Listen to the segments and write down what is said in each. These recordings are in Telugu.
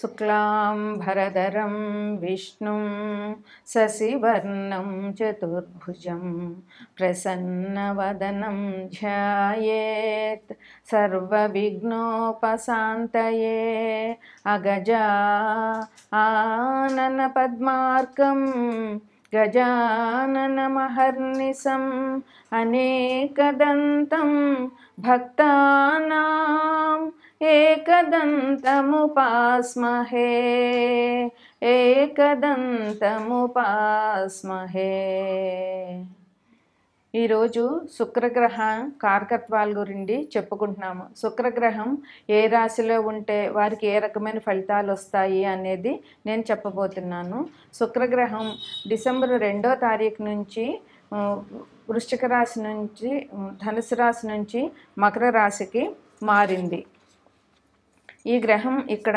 శుక్లాంబరధరం విష్ణుం శశివర్ణం చతుర్భుజం ప్రసన్నవదనం ధ్యాయేత్ సర్వవిఘ్నోపశాంతయే అగజా ఆనన పద్మార్కం గజాననమహర్నిశం అనేకదంతం భక్తానాం ఏకదంతముపాస్మహే ఏకదంతముపాస్మహే. ఈరోజు శుక్రగ్రహం కారకత్వాల గురించి చెప్పుకుంటున్నాము. శుక్రగ్రహం ఏ రాశిలో ఉంటే వారికి ఏ రకమైన ఫలితాలు వస్తాయి అనేది నేను చెప్పబోతున్నాను. శుక్రగ్రహం డిసెంబర్ 2వ తారీఖు నుంచి వృశ్చిక రాశి నుంచి ధనుసు రాశి నుంచి మకర రాశికి మారింది. ఈ గ్రహం ఇక్కడ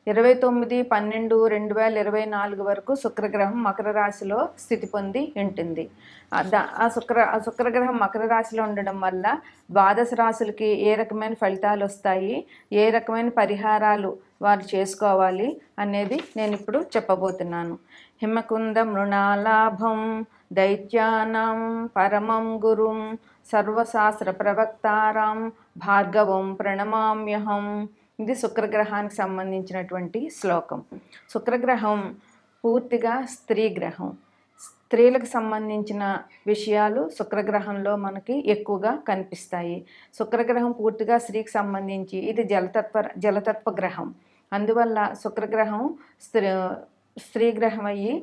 29/12/2024 వరకు శుక్రగ్రహం మకర రాశిలో స్థితి పొంది ఉంటుంది. ఆ శుక్రగ్రహం మకర రాశిలో ఉండడం వల్ల ద్వాదశ రాశులకి ఏ రకమైన ఫలితాలు వస్తాయి, ఏ రకమైన పరిహారాలు వారు చేసుకోవాలి అనేది నేను ఇప్పుడు చెప్పబోతున్నాను. హిమకుంద మృణాలాభం దైత్యానాం పరమం గురుం సర్వశాస్త్ర ప్రవక్తారాం భార్గవం ప్రణమామ్యహం. ఇది శుక్రగ్రహానికి సంబంధించినటువంటి శ్లోకం. శుక్రగ్రహం పూర్తిగా స్త్రీ గ్రహం. స్త్రీలకు సంబంధించిన విషయాలు శుక్రగ్రహంలో మనకి ఎక్కువగా కనిపిస్తాయి. శుక్రగ్రహం పూర్తిగా స్త్రీకి సంబంధించి ఇది జలతత్వ గ్రహం. అందువల్ల శుక్రగ్రహం స్త్రీ గ్రహం అయ్యి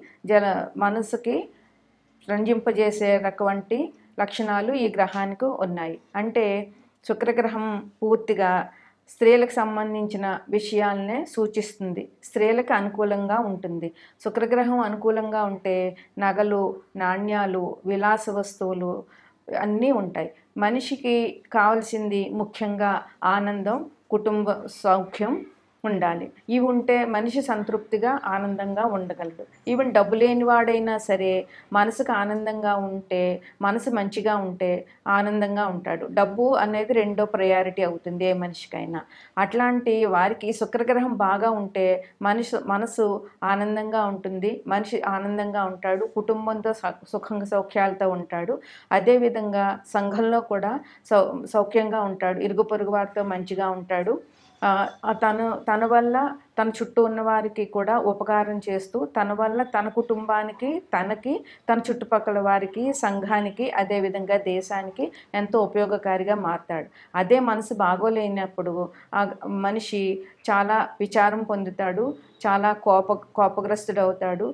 మనసుకి రంజింపజేసేటువంటి లక్షణాలు ఈ గ్రహానికి ఉన్నాయి. అంటే శుక్రగ్రహం పూర్తిగా స్త్రీలకు సంబంధించిన విషయాలనే సూచిస్తుంది. స్త్రీలకు అనుకూలంగా ఉంటుంది. శుక్రగ్రహం అనుకూలంగా ఉంటే నగలు, నాణ్యాలు, విలాస వస్తువులు అన్నీ ఉంటాయి. మనిషికి కావాల్సింది ముఖ్యంగా ఆనందం, కుటుంబ సౌఖ్యం ఉండాలి. ఇవి ఉంటే మనిషి సంతృప్తిగా ఆనందంగా ఉండగలడు. ఈవెన్ డబ్బు లేని వాడైనా సరే మనసుకు ఆనందంగా ఉంటే, మనసు మంచిగా ఉంటే ఆనందంగా ఉంటాడు. డబ్బు అనేది రెండో ప్రయారిటీ అవుతుంది ఏ మనిషికైనా. అట్లాంటి వారికి శుక్రగ్రహం బాగా ఉంటే మనసు ఆనందంగా ఉంటుంది, మనిషి ఆనందంగా ఉంటాడు, కుటుంబంతో సుఖంగా సౌఖ్యాలతో ఉంటాడు. అదేవిధంగా సంఘంలో కూడా సౌఖ్యంగా ఉంటాడు, ఇరుగు పొరుగు వారితో మంచిగా ఉంటాడు. తన వల్ల తన చుట్టూ ఉన్న వారికి కూడా ఉపకారం చేస్తూ తన వల్ల తన కుటుంబానికి, తనకి, తన చుట్టుపక్కల వారికి, సంఘానికి, అదేవిధంగా దేశానికి ఎంతో ఉపయోగకారిగా మారతాడు. అదే మనసు బాగోలేనప్పుడు ఆ మనిషి చాలా విచారం పొందుతాడు, చాలా కోపగ్రస్తుడు అవుతాడు.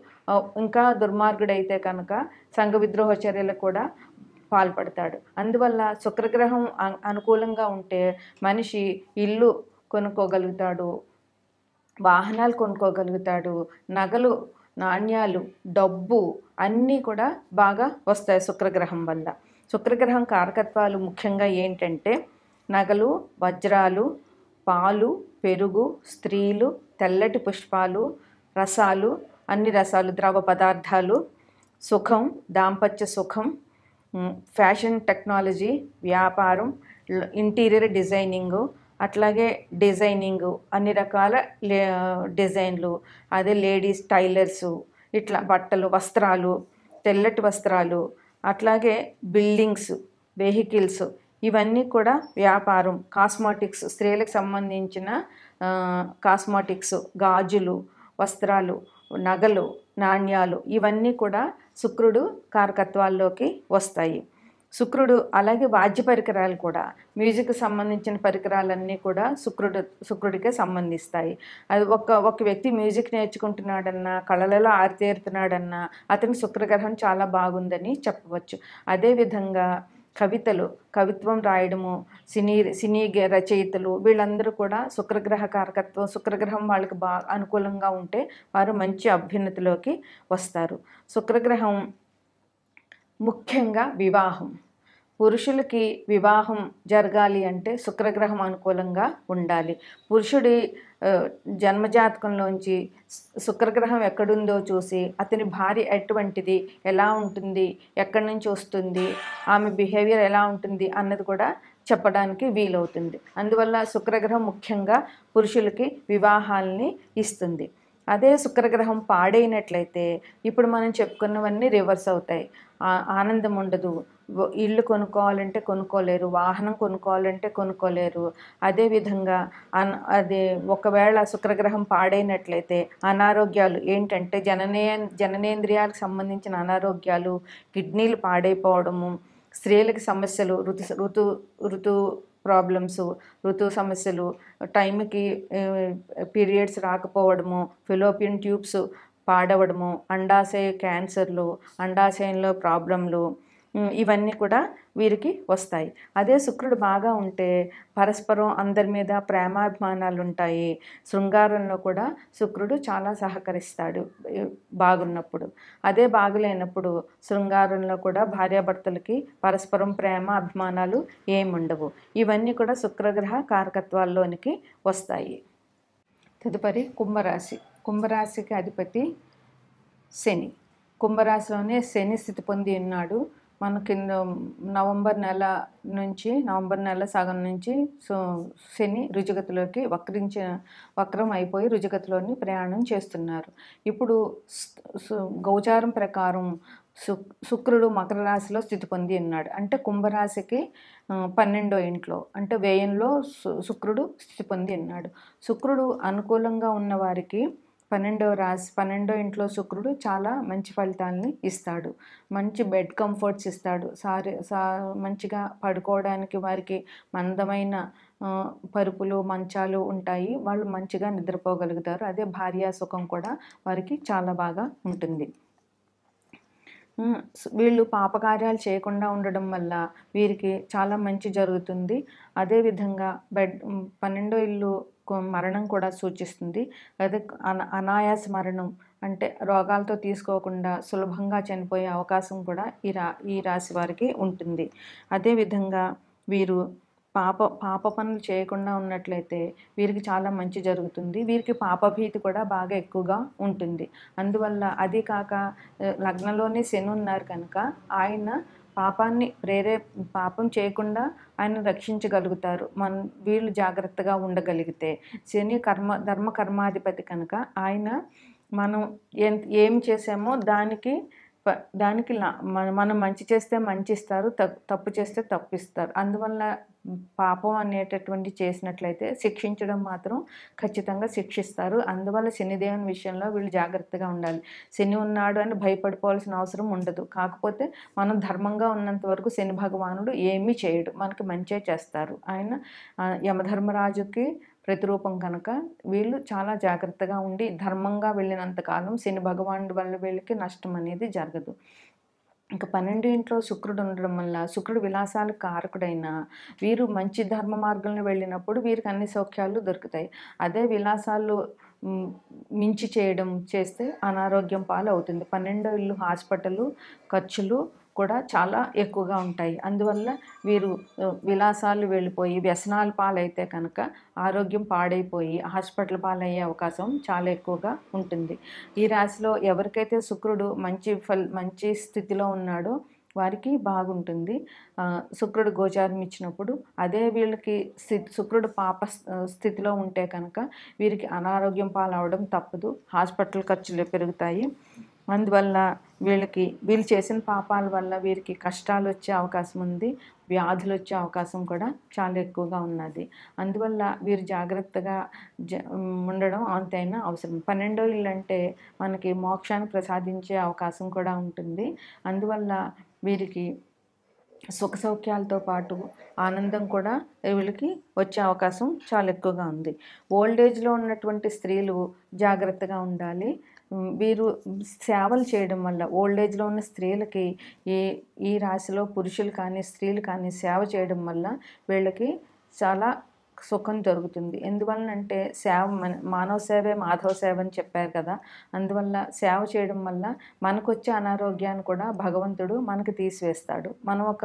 ఇంకా దుర్మార్గుడైతే కనుక సంఘ విద్రోహ చర్యలకు కూడా పాల్పడతాడు. అందువల్ల శుక్రగ్రహం అనుకూలంగా ఉంటే మనిషి ఇల్లు కొనుక్కోగలుగుతాడు, వాహనాలు కొనుక్కోగలుగుతాడు, నగలు, నాణ్యాలు, డబ్బు అన్నీ కూడా బాగా వస్తాయి శుక్రగ్రహం వల్ల. శుక్రగ్రహం కారకత్వాలు ముఖ్యంగా ఏంటంటే నగలు, వజ్రాలు, పాలు, పెరుగు, స్త్రీలు, తెల్లటి పుష్పాలు, రసాలు, అన్ని రసాలు, ద్రవ పదార్థాలు, సుఖం, దాంపత్య సుఖం, ఫ్యాషన్ టెక్నాలజీ, వ్యాపారం, ఇంటీరియర్ డిజైనింగు, అట్లాగే డిజైనింగు, అన్ని రకాల డిజైన్లు, అదే లేడీస్ టైలర్సు, ఇట్లా బట్టలు, వస్త్రాలు, తెల్లటి వస్త్రాలు, అట్లాగే బిల్డింగ్స్, వెహికల్స్, ఇవన్నీ కూడా వ్యాపారం. కాస్మెటిక్స్, స్త్రీలకు సంబంధించిన కాస్మెటిక్స్, గాజులు, వస్త్రాలు, నగలు, నాణ్యాలు, ఇవన్నీ కూడా శుక్రుడు కారకత్వాల్లోకి వస్తాయి. శుక్రుడు అలాగే వాద్య పరికరాలు కూడా, మ్యూజిక్కి సంబంధించిన పరికరాలన్నీ కూడా శుక్రుడికే సంబంధిస్తాయి. అది ఒక వ్యక్తి మ్యూజిక్ నేర్చుకుంటున్నాడన్నా, కళలలో ఆరితేరుతున్నాడన్నా అతని శుక్రగ్రహం చాలా బాగుందని చెప్పవచ్చు. అదేవిధంగా కవిత్వం రాయడము, సినీ రచయితలు, వీళ్ళందరూ కూడా శుక్రగ్రహ కారకత్వం, శుక్రగ్రహం వాళ్ళకి బాగా అనుకూలంగా ఉంటే వారు మంచి అభ్యున్నతిలోకి వస్తారు. శుక్రగ్రహం ముఖ్యంగా వివాహం. పురుషులకి వివాహం జరగాలి అంటే శుక్రగ్రహం అనుకూలంగా ఉండాలి. పురుషుడి జన్మజాతకంలోంచి శుక్రగ్రహం ఎక్కడుందో చూసి అతని భార్య ఎటువంటిది, ఎలా ఉంటుంది, ఎక్కడి నుంచి వస్తుంది, ఆమె బిహేవియర్ ఎలా ఉంటుంది అన్నది కూడా చెప్పడానికి వీలవుతుంది. అందువల్ల శుక్రగ్రహం ముఖ్యంగా పురుషులకి వివాహాలని ఇస్తుంది. అదే శుక్రగ్రహం పాడైనట్లయితే ఇప్పుడు మనం చెప్పుకున్నవన్నీ రివర్స్ అవుతాయి. ఆనందం ఉండదు, ఇల్లు కొనుక్కోవాలంటే కొనుక్కోలేరు, వాహనం కొనుక్కోవాలంటే కొనుక్కోలేరు. అదేవిధంగా అది ఒకవేళ శుక్రగ్రహం పాడైనట్లయితే అనారోగ్యాలు ఏంటంటే జననేంద్రియాలకు సంబంధించిన అనారోగ్యాలు, కిడ్నీలు పాడైపోవడము, స్త్రీలకి సమస్యలు, ఋతు ప్రాబ్లమ్స్, ఋతు సమస్యలు, టైంకి పీరియడ్స్ రాకపోవడము, ఫెలోపియన్ ట్యూబ్స్ పాడవడము, అండాశయ క్యాన్సర్లు, అండాశయంలో ప్రాబ్లంలు, ఇవన్నీ కూడా వీరికి వస్తాయి. అదే శుక్రుడు బాగా ఉంటే పరస్పరం అందరి మీద ప్రేమాభిమానాలు ఉంటాయి. శృంగారంలో కూడా శుక్రుడు చాలా సహకరిస్తాడు బాగున్నప్పుడు. అదే బాగులేనప్పుడు శృంగారంలో కూడా భార్యాభర్తలకి పరస్పరం ప్రేమ అభిమానాలు ఏముండవు. ఇవన్నీ కూడా శుక్రగ్రహ కారకత్వాల్లోనికి వస్తాయి. తదుపరి కుంభరాశి. కుంభరాశికి అధిపతి శని. కుంభరాశిలోనే శని స్థితి పొంది ఉన్నాడు. మనకి నవంబర్ నెల సగం నుంచి శని రుజుగతిలోకి వక్రం అయిపోయి రుజుగతిలోని ప్రయాణం చేస్తున్నారు. ఇప్పుడు గోచారం ప్రకారం శుక్రుడు మకర రాశిలో స్థితి పొంది ఉన్నాడు. అంటే కుంభరాశికి 12వ ఇంట్లో, అంటే వ్యయంలో శుక్రుడు స్థితి పొంది ఉన్నాడు. శుక్రుడు అనుకూలంగా ఉన్న వారికి 12వ ఇంట్లో శుక్రుడు చాలా మంచి ఫలితాలని ఇస్తాడు. మంచి బెడ్ కంఫర్ట్స్ ఇస్తాడు. మంచిగా పడుకోవడానికి వారికి మందమైన పరుపులు, మంచాలు ఉంటాయి. వాళ్ళు మంచిగా నిద్రపోగలుగుతారు. అదే భార్యా సుఖం కూడా వారికి చాలా బాగా ఉంటుంది. వీళ్ళు పాపకార్యాలు చేయకుండా ఉండడం వల్ల వీరికి చాలా మంచి జరుగుతుంది. అదేవిధంగా 12వ ఇల్లు మరణం కూడా సూచిస్తుంది. అదే అనాయాస మరణం, అంటే రోగాలతో తీసుకోకుండా సులభంగా చనిపోయే అవకాశం కూడా ఈ రాశి వారికి ఉంటుంది. అదేవిధంగా వీరు పాప పనులు చేయకుండా ఉన్నట్లయితే వీరికి చాలా మంచి జరుగుతుంది. వీరికి పాపభీతి కూడా బాగా ఎక్కువగా ఉంటుంది. అందువల్ల అది కాక లగ్నంలోనే శని ఉన్నారు కనుక ఆయన పాపం చేయకుండా ఆయన రక్షించగలుగుతారు. వీళ్ళు జాగ్రత్తగా ఉండగలిగితే. శని ధర్మ కర్మాధిపతి కనుక ఆయన మనం ఏం చేసామో దానికి మనం మంచి చేస్తే మంచి ఇస్తారు, తప్పు చేస్తే తప్పు ఇస్తారు. అందువల్ల పాపం అనేటటువంటి చేసినట్లయితే శిక్షించడం మాత్రం ఖచ్చితంగా శిక్షిస్తారు. అందువల్ల శనిదేవుని విషయంలో వీళ్ళు జాగ్రత్తగా ఉండాలి. శని ఉన్నాడు అని భయపడిపోవాల్సిన అవసరం ఉండదు. కాకపోతే మనం ధర్మంగా ఉన్నంత వరకు శని భగవానుడు ఏమీ చేయడు, మనకి మంచే చేస్తారు. ఆయన యమధర్మరాజుకి ప్రతిరూపం కనుక వీళ్ళు చాలా జాగ్రత్తగా ఉండి ధర్మంగా వెళ్ళినంతకాలం శని భగవానుడి వల్ల వీళ్ళకి నష్టం అనేది జరగదు. ఇంకా 12 ఇంట్లో శుక్రుడు ఉండడం వల్ల శుక్రుడు విలాసాలకు కారకుడైన వీరు మంచి ధర్మ మార్గంలో వెళ్ళినప్పుడు వీరికి అన్ని సౌఖ్యాలు దొరుకుతాయి. అదే విలాసాలు మించి చేస్తే అనారోగ్యం పాలు అవుతుంది. 12వ ఇల్లు హాస్పిటల్ ఖర్చులు కూడా చాలా ఎక్కువగా ఉంటాయి. అందువల్ల వీరు విలాసాలు వెళ్ళిపోయి వ్యసనాల పాలైతే కనుక ఆరోగ్యం పాడైపోయి హాస్పిటల్ పాలయ్యే అవకాశం చాలా ఎక్కువగా ఉంటుంది. ఈ రాశిలో ఎవరికైతే శుక్రుడు మంచి స్థితిలో ఉన్నాడో వారికి బాగుంటుంది. శుక్రుడు గోచారం ఇచ్చినప్పుడు అదే వీళ్ళకి శుక్రుడు పాప స్థితిలో ఉంటే కనుక వీరికి అనారోగ్యం పాలవడం తప్పదు, హాస్పిటల్ ఖర్చులు పెరుగుతాయి. అందువల్ల వీళ్ళు చేసిన పాపాల వల్ల వీరికి కష్టాలు వచ్చే అవకాశం ఉంది, వ్యాధులు వచ్చే అవకాశం కూడా చాలా ఎక్కువగా ఉన్నది. అందువల్ల వీరు జాగ్రత్తగా ఉండడం అంతైనా అవసరం. 12వ ఇల్లు అంటే మనకి మోక్షాన్ని ప్రసాదించే అవకాశం కూడా ఉంటుంది. అందువల్ల వీరికి సుఖ సౌఖ్యాలతో పాటు ఆనందం కూడా వీళ్ళకి వచ్చే అవకాశం చాలా ఎక్కువగా ఉంది. ఓల్డేజ్లో ఉన్నటువంటి స్త్రీలు జాగ్రత్తగా ఉండాలి. వీరు సేవలు చేయడం వల్ల ఓల్డేజ్లో ఉన్న స్త్రీలకి ఈ రాశిలో పురుషులు కానీ స్త్రీలు కానీ సేవ చేయడం వల్ల వీళ్ళకి చాలా సుఖం దొరుకుతుంది. ఎందువలనంటే సేవ మానవ సేవే మాధవ సేవ అని చెప్పారు కదా! అందువల్ల సేవ చేయడం వల్ల మనకొచ్చే అనారోగ్యాన్ని కూడా భగవంతుడు మనకు తీసివేస్తాడు. మనం ఒక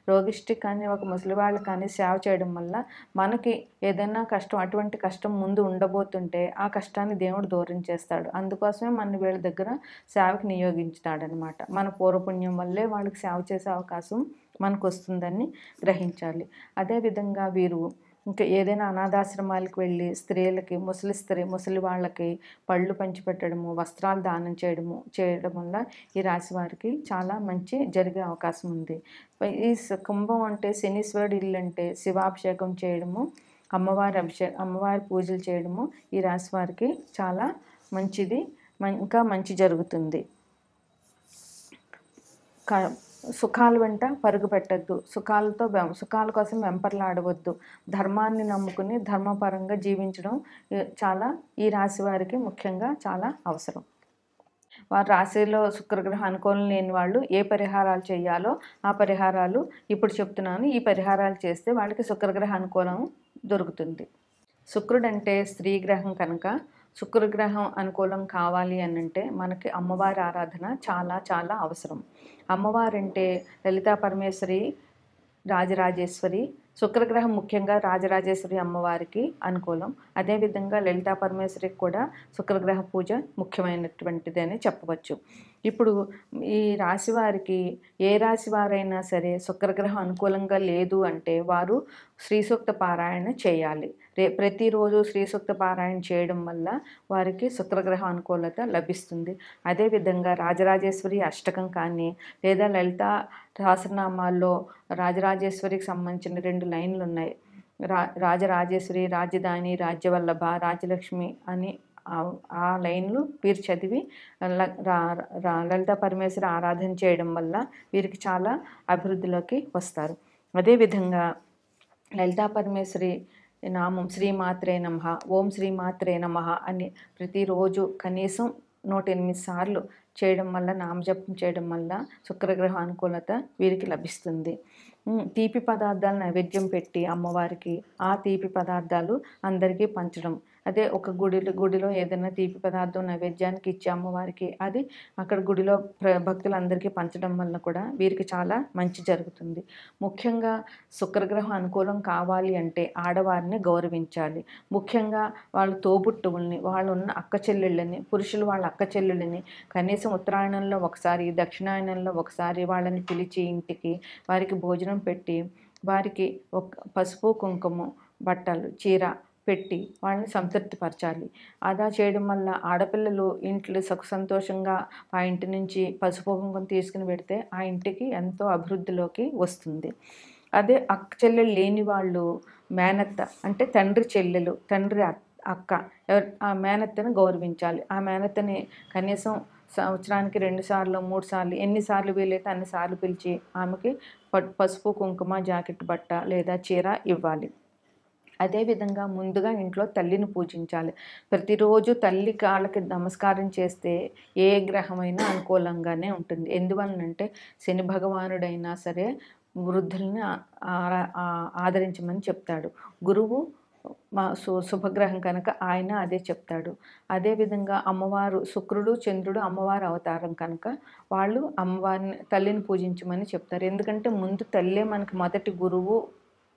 రోగిష్టికి కానీ, ఒక ముసలివాళ్ళకి కానీ సేవ చేయడం వల్ల మనకి ఏదైనా కష్టం, అటువంటి కష్టం ముందు ఉండబోతుంటే ఆ కష్టాన్ని దేవుడు దూరం చేస్తాడు. అందుకోసమే మనని వీళ్ళ దగ్గర సేవకి నియోగించుతాడనమాట. మన పూర్వపుణ్యం వల్లే వాళ్ళకి సేవ చేసే అవకాశం మనకొస్తుందని గ్రహించాలి. అదేవిధంగా వీరు ఇంకా ఏదైనా అనాథాశ్రమాలకు వెళ్ళి స్త్రీలకి, ముసలి వాళ్ళకి పళ్ళు పంచిపెట్టడము, వస్త్రాలు దానం చేయడం వల్ల ఈ రాశి వారికి చాలా మంచి జరిగే అవకాశం ఉంది. ఈ కుంభం అంటే శనీశ్వరుడు ఇల్లు అంటే శివాభిషేకం చేయడము, అమ్మవారి పూజలు చేయడము ఈ రాశి వారికి చాలా మంచిది, ఇంకా మంచి జరుగుతుంది. సుఖాల వెంట పరుగు పెట్టద్దు, సుఖాల కోసం వెంపర్లాడవద్దు, ధర్మాన్ని నమ్ముకుని ధర్మపరంగా జీవించడం చాలా ఈ రాశి వారికి ముఖ్యంగా చాలా అవసరం. వారి రాశిలో శుక్రగ్రహం అనుకూలం లేని వాళ్ళు ఏ పరిహారాలు చేయాలో ఆ పరిహారాలు ఇప్పుడు చెప్తున్నాను. ఈ పరిహారాలు చేస్తే వాళ్ళకి శుక్రగ్రహ అనుకూలం దొరుకుతుంది. శుక్రుడు అంటే స్త్రీ గ్రహం కనుక శుక్రగ్రహం అనుకూలం కావాలి అనంటే మనకి అమ్మవారి ఆరాధన చాలా చాలా అవసరం. అమ్మవారంటే లలితా పరమేశ్వరి, రాజరాజేశ్వరి. శుక్రగ్రహం ముఖ్యంగా రాజరాజేశ్వరి అమ్మవారికి అనుకూలం. అదేవిధంగా లలితా పరమేశ్వరికి కూడా శుక్రగ్రహ పూజ ముఖ్యమైనటువంటిది అని చెప్పవచ్చు. ఇప్పుడు ఈ రాశి వారికి ఏ రాశి వారైనా సరే శుక్రగ్రహం అనుకూలంగా లేదు అంటే వారు శ్రీ సూక్త పారాయణ చేయాలి. ప్రతిరోజు శ్రీ సూక్త పారాయణ చేయడం వల్ల వారికి శుక్రగ్రహ అనుకూలత లభిస్తుంది. అదేవిధంగా రాజరాజేశ్వరి అష్టకం కానీ లేదా లలితా సహస్రనామాల్లో రాజరాజేశ్వరికి సంబంధించిన 2 లైన్లు ఉన్నాయి. రాజరాజేశ్వరి, రాజధాని, రాజ్యవల్లభ, రాజలక్ష్మి అని ఆ లైన్లు వీరు చదివి లలితా పరమేశ్వరి ఆరాధన చేయడం వల్ల వీరికి చాలా అభివృద్ధిలోకి వస్తారు. అదేవిధంగా లలితా పరమేశ్వరి నామం శ్రీమాత్రే నమః, ఓం శ్రీమాత్రే నమః అని ప్రతిరోజు కనీసం 108 సార్లు చేయడం వల్ల, నామజపం చేయడం వల్ల శుక్రగ్రహ అనుకూలత వీరికి లభిస్తుంది. తీపి పదార్థాలు నైవేద్యం పెట్టి అమ్మవారికి ఆ తీపి పదార్థాలు అందరికీ పంచడం. అదే ఒక గుడిలో ఏదైనా తీపి పదార్థం నైవేద్యానికి ఇచ్చే అమ్మవారికి అది అక్కడ గుడిలో భక్తులందరికీ పంచడం వల్ల కూడా వీరికి చాలా మంచి జరుగుతుంది. ముఖ్యంగా శుక్రగ్రహం అనుకూలం కావాలి అంటే ఆడవారిని గౌరవించాలి. ముఖ్యంగా వాళ్ళ తోబుట్టువుల్ని, వాళ్ళు ఉన్న అక్క చెల్లెళ్ళని, పురుషులు వాళ్ళ అక్క చెల్లెళ్ళని కనీసం ఉత్తరాయణంలో ఒకసారి, దక్షిణాయనంలో ఒకసారి వాళ్ళని పిలిచి ఇంటికి వారికి భోజనం పెట్టి వారికి ఒక పసుపు కుంకుమ, బట్టలు, చీర పెట్టి వాళ్ళని సంతృప్తిపరచాలి. అలా చేయడం వల్ల ఆడపిల్లలు ఇంట్లో సుఖ సంతోషంగా ఆ ఇంటి నుంచి పసుపు కుంకుమ తీసుకుని పెడితే ఆ ఇంటికి ఎంతో అభివృద్ధిలోకి వస్తుంది. అదే అక్క చెల్లెలు లేని వాళ్ళు మేనత్త అంటే తండ్రి చెల్లెలు, తండ్రి అక్క ఆ మేనత్తని గౌరవించాలి. ఆ మేనత్తని కనీసం సంవత్సరానికి 2 సార్లు 3 సార్లు ఎన్నిసార్లు వీలైతే అన్నిసార్లు పిలిచి ఆమెకి పసుపు కుంకుమ, జాకెట్ బట్ట లేదా చీర ఇవ్వాలి. అదేవిధంగా ముందుగా ఇంట్లో తల్లిని పూజించాలి. ప్రతిరోజు తల్లి కాళ్ళకి నమస్కారం చేస్తే ఏ గ్రహమైనా అనుకూలంగానే ఉంటుంది. ఎందువలనంటే శని భగవానుడైనా సరే వృద్ధుల్ని ఆదరించమని చెప్తాడు. గురువు శుభగ్రహం కనుక ఆయన అదే చెప్తాడు. అదేవిధంగా అమ్మవారు శుక్రుడు, చంద్రుడు అమ్మవారి అవతారం కనుక వాళ్ళు తల్లిని పూజించమని చెప్తారు. ఎందుకంటే ముందు తల్లే మనకి మొదటి గురువు,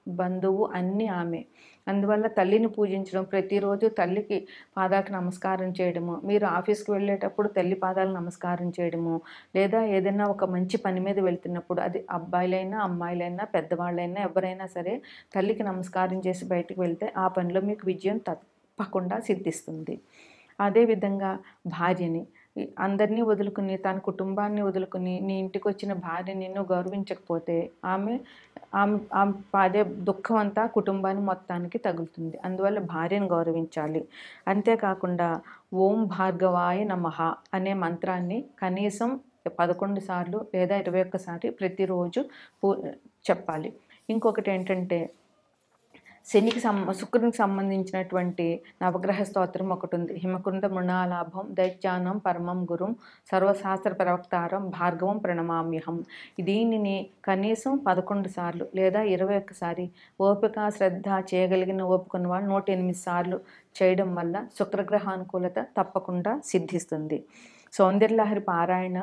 బంధువు అన్నీ ఆమె. అందువల్ల తల్లిని పూజించడం, ప్రతిరోజు తల్లికి పాదాలకు నమస్కారం చేయడము, మీరు ఆఫీస్కి వెళ్ళేటప్పుడు తల్లి పాదాలకు నమస్కారం చేయడము, లేదా ఏదైనా ఒక మంచి పని మీద వెళ్తున్నప్పుడు అది అబ్బాయిలైనా అమ్మాయిలైనా పెద్దవాళ్ళైనా ఎవరైనా సరే తల్లికి నమస్కారం చేసి బయటికి వెళ్తే ఆ పనిలో మీకు విజయం తప్పకుండా సిద్ధిస్తుంది. అదేవిధంగా భార్యని అందరినీ వదులుకుని తన కుటుంబాన్ని వదులుకుని నీ ఇంటికి వచ్చిన భార్య నిన్ను గౌరవించకపోతే ఆమె అదే దుఃఖం అంతా కుటుంబాన్ని మొత్తానికి తగులుతుంది. అందువల్ల భార్యను గౌరవించాలి. అంతేకాకుండా ఓం భార్గవాయ నమః అనే మంత్రాన్ని కనీసం 11 సార్లు లేదా 21 సార్లు ప్రతిరోజు చెప్పాలి. ఇంకొకటి ఏంటంటే శుక్రునికి సంబంధించినటువంటి నవగ్రహ స్తోత్రం ఒకటి ఉంది. హిమకుండ మృణాలాభం దైత్యానం పరమం గురుం సర్వశాస్త్ర ప్రవక్తారం భార్గవం ప్రణమామ్యహం. దీనిని కనీసం 11 సార్లు లేదా 21 సారి ఓపిక శ్రద్ధ చేయగలిగిన ఓపికన్న వాళ్ళు 108 సార్లు చేయడం వల్ల శుక్రగ్రహ అనుకూలత తప్పకుండా సిద్ధిస్తుంది. సౌందర్యలహరి పారాయణ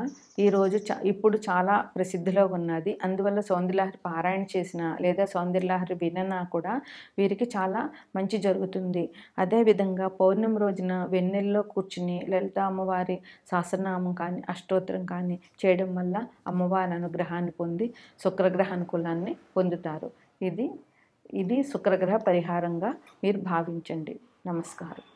ఈరోజు ఇప్పుడు చాలా ప్రసిద్ధిలో ఉన్నది. అందువల్ల సౌందర్యలహరి పారాయణ చేసిన లేదా సౌందర్యలహరి విననా కూడా వీరికి చాలా మంచి జరుగుతుంది. అదేవిధంగా పౌర్ణమి రోజున వెన్నెల్లో కూర్చుని లలిత అమ్మవారి సహస్రనామం కానీ అష్టోత్తరం కానీ చేయడం వల్ల అమ్మవారి అనుగ్రహాన్ని పొంది శుక్రగ్రహ అనుకూలాన్ని పొందుతారు. ఇది శుక్రగ్రహ పరిహారంగా మీరు భావించండి. నమస్కారం.